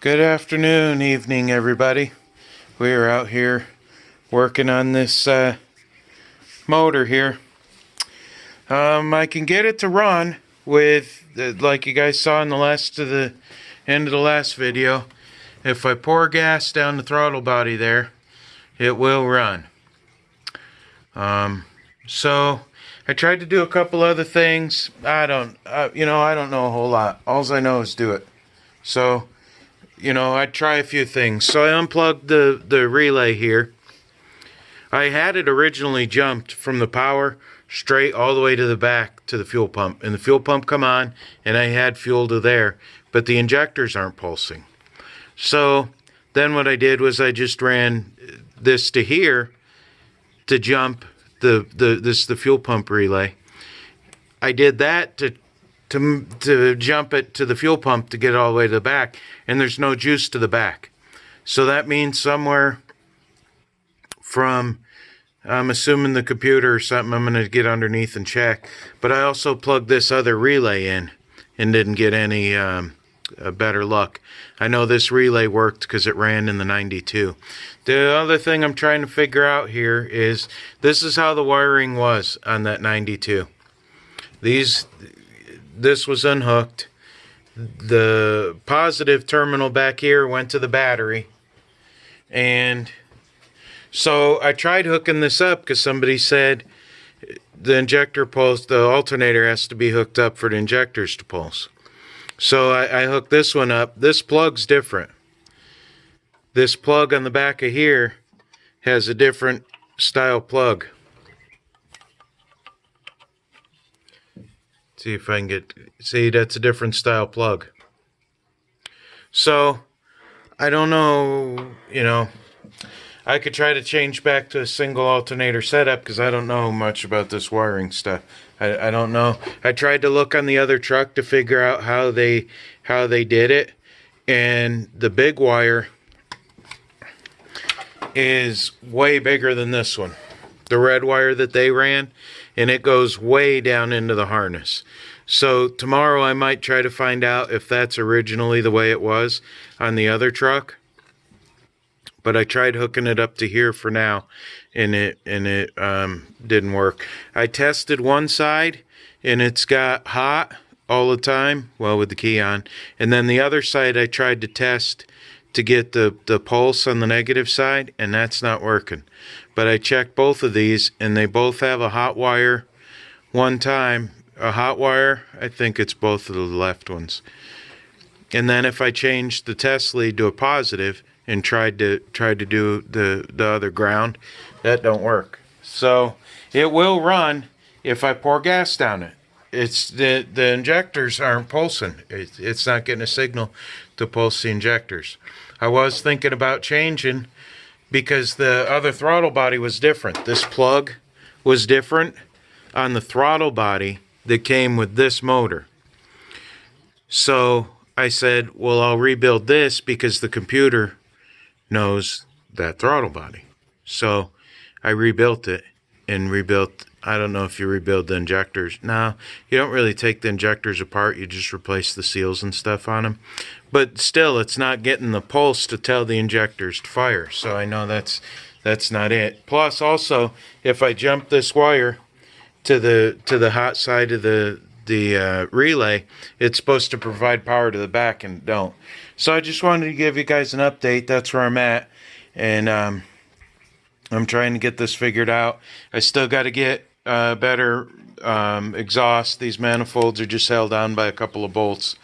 Good afternoon, evening, everybody. We are out here working on this motor here. I can get it to run with, like you guys saw in the end of the last video. If I pour gas down the throttle body there, it will run. So I tried to do a couple other things. I don't know a whole lot. All I know is do it. So, I'd try a few things. So I unplugged the relay here. I had it originally jumped from the power straight all the way to the back to the fuel pump. And the fuel pump come on, and I had fuel to there. But the injectors aren't pulsing. So then what I did was I just ran this to here to jump the fuel pump relay. I did that to jump it to the fuel pump to get it all the way to the back, and there's no juice to the back. So that means somewhere from, I'm assuming the computer or something, I'm going to get underneath and check. But I also plugged this other relay in and didn't get any better luck. I know this relay worked because it ran in the 92. The other thing I'm trying to figure out here is, this is how the wiring was on that 92. This was unhooked. The positive terminal back here went to the battery. And so I tried hooking this up because somebody said the injector pulse, the alternator has to be hooked up for the injectors to pulse. So I hooked this one up. This plug's different. This plug on the back of here has a different style plug. See if I can see, that's a different style plug. So, I don't know, I could try to change back to a single alternator setup because I don't know much about this wiring stuff. I don't know. I tried to look on the other truck to figure out how they did it, and the big wire is way bigger than this one. The red wire that they ran, and it goes way down into the harness. So tomorrow I might try to find out if that's originally the way it was on the other truck. But I tried hooking it up to here for now, and it didn't work. I tested one side, and it's got hot all the time, well, with the key on. And then the other side I tried to test to get the pulse on the negative side, and that's not working. But I checked both of these, and they both have a hot wire one time. A hot wire, I think it's both of the left ones. And then if I changed the test lead to a positive and tried to do the other ground, that don't work. So it will run if I pour gas down it. It's the injectors aren't pulsing. It's not getting a signal to pulse the injectors. I was thinking about changing because the other throttle body was different. This plug was different on the throttle body that came with this motor. So I said, well, I'll rebuild this because the computer knows that throttle body. So I rebuilt it and I don't know if you rebuild the injectors. No, you don't really take the injectors apart. You just replace the seals and stuff on them. But still, it's not getting the pulse to tell the injectors to fire. So I know that's not it. Plus, also, if I jump this wire to the hot side of the relay, it's supposed to provide power to the back, and it don't. So I just wanted to give you guys an update. That's where I'm at, and I'm trying to get this figured out. I still got to get better exhaust. These manifolds are just held on by a couple of bolts.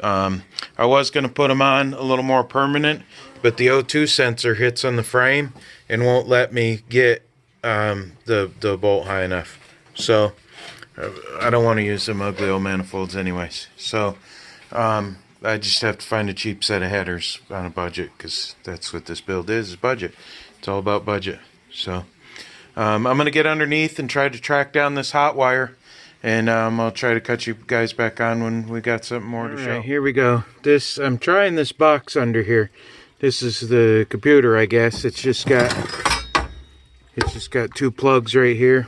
I was going to put them on a little more permanent, but the O2 sensor hits on the frame and won't let me get the bolt high enough. So I don't want to use them ugly old manifolds anyways. So I just have to find a cheap set of headers on a budget, because that's what this build is budget. It's all about budget. So I'm going to get underneath and try to track down this hot wire, and I'll try to cut you guys back on when we got something more to show. Here we go. I'm trying this box under here. This is the computer, I guess. It's just got two plugs right here.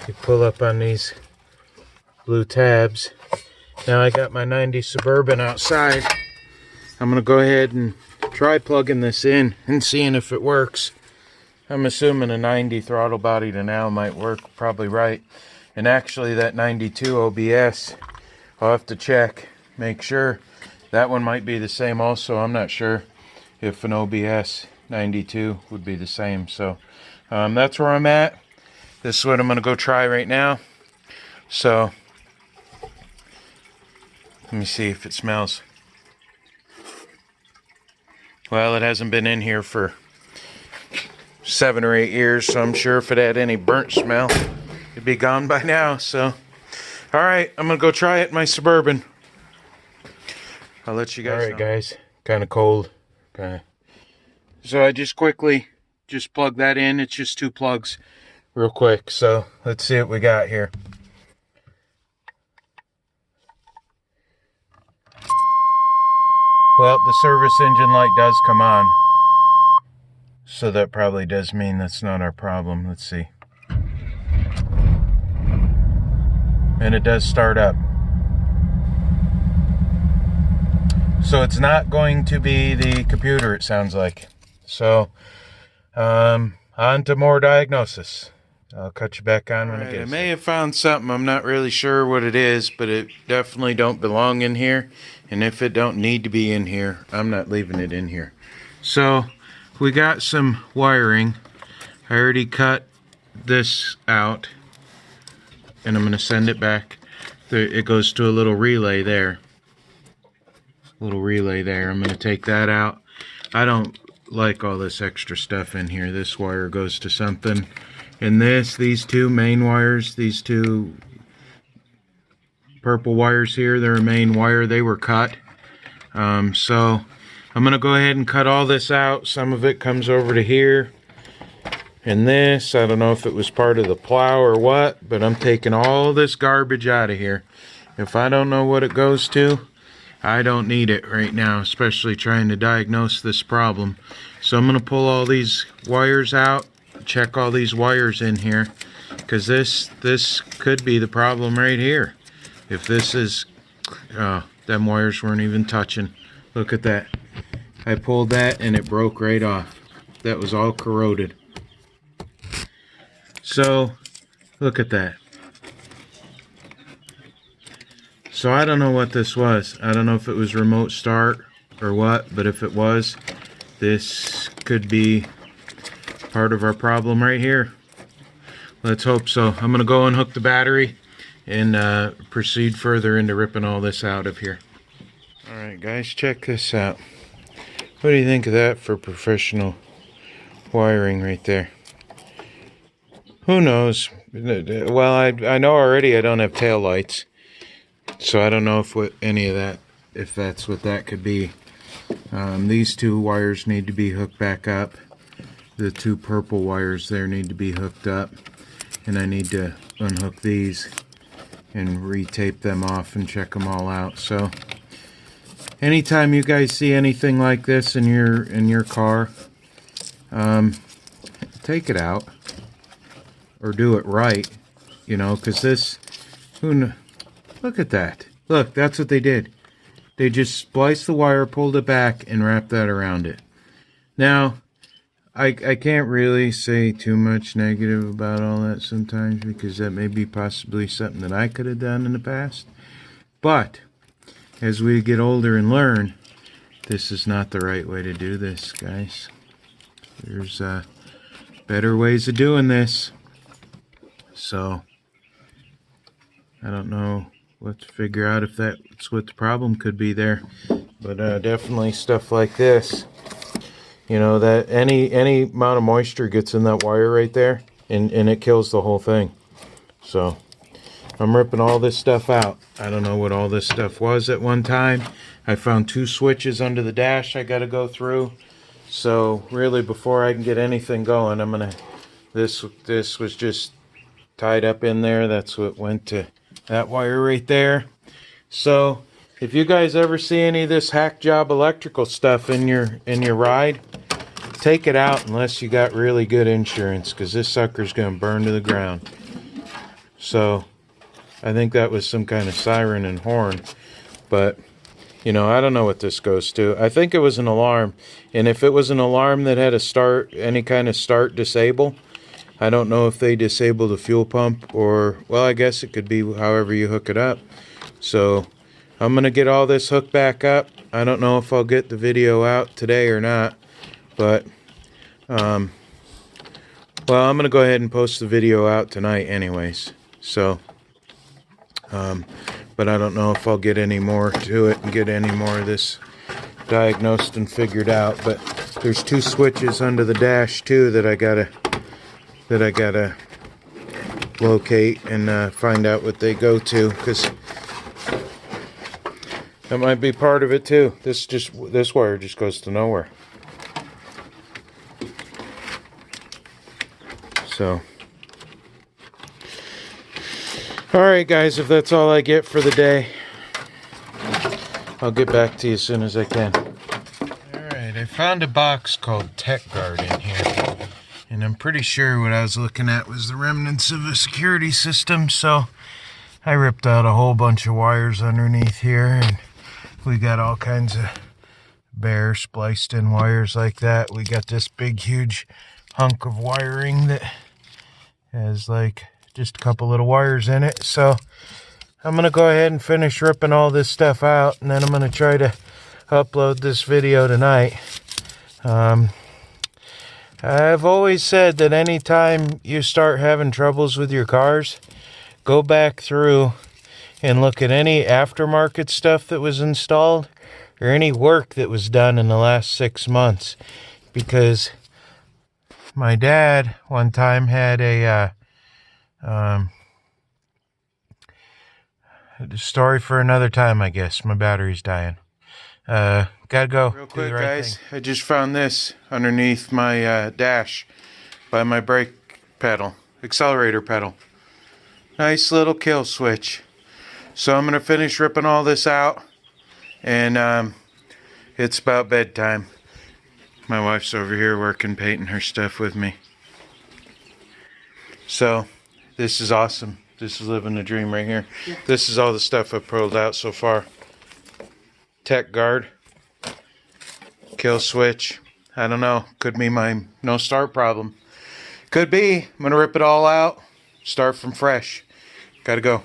You pull up on these blue tabs. Now I got my 90 Suburban outside, I'm gonna go ahead and try plugging this in and seeing if it works. I'm assuming a 90 throttle body to now might work probably right. And actually that 92 OBS, I'll have to check, make sure. That one might be the same also. I'm not sure if an OBS 92 would be the same. So that's where I'm at. This is what I'm going to go try right now. So let me see if it smells. Well, it hasn't been in here for 7 or 8 years, so I'm sure if it had any burnt smell, it'd be gone by now. So all right, I'm gonna go try it in my Suburban. I'll let you guys know. All right, guys, kind of cold. Okay, so I just quickly plug that in. It's just 2 plugs real quick. So let's see what we got here. Well, the service engine light does come on, so that probably does mean that's not our problem. Let's see. And it does start up. So it's not going to be the computer, it sounds like. So on to more diagnosis. I'll cut you back on when it gets. I may have found something. I'm not really sure what it is, but it definitely don't belong in here. And if it don't need to be in here, I'm not leaving it in here. So we got some wiring. I already cut this out, and I'm going to send it back. It goes to a little relay there. I'm going to take that out. I don't like all this extra stuff in here. This wire goes to something. And these 2 main wires, these 2 purple wires here, they're a main wire. They were cut. So I'm going to go ahead and cut all this out. Some of it comes over to here. And this, I don't know if it was part of the plow or what, but I'm taking all this garbage out of here. If I don't know what it goes to, I don't need it right now, especially trying to diagnose this problem. So I'm going to pull all these wires out, check all these wires in here, because this could be the problem right here. If this is, them wires weren't even touching. Look at that. I pulled that and it broke right off. That was all corroded. So, look at that. So I don't know what this was. I don't know if it was remote start or what, but if it was, this could be part of our problem right here. Let's hope so. I'm going to go unhook the battery and proceed further into ripping all this out of here. Alright guys, check this out. What do you think of that for professional wiring right there? Who knows? Well, I know already I don't have tail lights. So I don't know if that's what that could be. These 2 wires need to be hooked back up. The 2 purple wires there need to be hooked up. And I need to unhook these and retape them off and check them all out. So anytime you guys see anything like this in your car, take it out or do it right, you know, because this, look at that. Look, that's what they did. They just spliced the wire, pulled it back, and wrapped that around it. Now, I can't really say too much negative about all that sometimes, because that may be possibly something that I could have done in the past. But as we get older and learn, this is not the right way to do this, guys. There's better ways of doing this. So I don't know what to figure out if that's what the problem could be there. But definitely stuff like this. You know, that any amount of moisture gets in that wire right there, and it kills the whole thing. So I'm ripping all this stuff out. I don't know what all this stuff was at one time. I found 2 switches under the dash I got to go through. So really, before I can get anything going, I'm gonna. This was just tied up in there. That's what went to that wire right there. So if you guys ever see any of this hack job electrical stuff in your ride, take it out unless you got really good insurance, because this sucker's going to burn to the ground. So I think that was some kind of siren and horn. But You know, I don't know what this goes to. I think it was an alarm. And if it was an alarm that had a start, any kind of start disable, I don't know if they disable the fuel pump or, well, I guess it could be however you hook it up. So I'm going to get all this hooked back up. I don't know if I'll get the video out today or not, but, well, I'm going to go ahead and post the video out tonight anyways. So, but I don't know if I'll get any more to it and get any more of this diagnosed and figured out. But there's 2 switches under the dash too that I gotta locate and find out what they go to, because that might be part of it too. This wire just goes to nowhere. So, alright guys, if that's all I get for the day, I'll get back to you as soon as I can. Alright, I found a box called Tech Guard in here. And I'm pretty sure what I was looking at was the remnants of a security system. So I ripped out a whole bunch of wires underneath here. And we got all kinds of bare spliced in wires like that. We got this big huge hunk of wiring that has like just a couple little wires in it. So I'm going to go ahead and finish ripping all this stuff out, and then I'm going to try to upload this video tonight. I've always said that anytime you start having troubles with your cars, go back through and look at any aftermarket stuff that was installed or any work that was done in the last 6 months. Because my dad one time had a story for another time, I guess. My battery's dying. Gotta go. Real quick, guys. I just found this underneath my dash by my brake pedal, accelerator pedal. Nice little kill switch. So I'm gonna finish ripping all this out, and it's about bedtime. My wife's over here working, painting her stuff with me. So this is awesome. This is living the dream right here. Yeah. This is all the stuff I've pulled out so far. Tech Guard, kill switch. I don't know. Could be my no start problem. Could be. I'm gonna rip it all out. Start from fresh. Gotta go.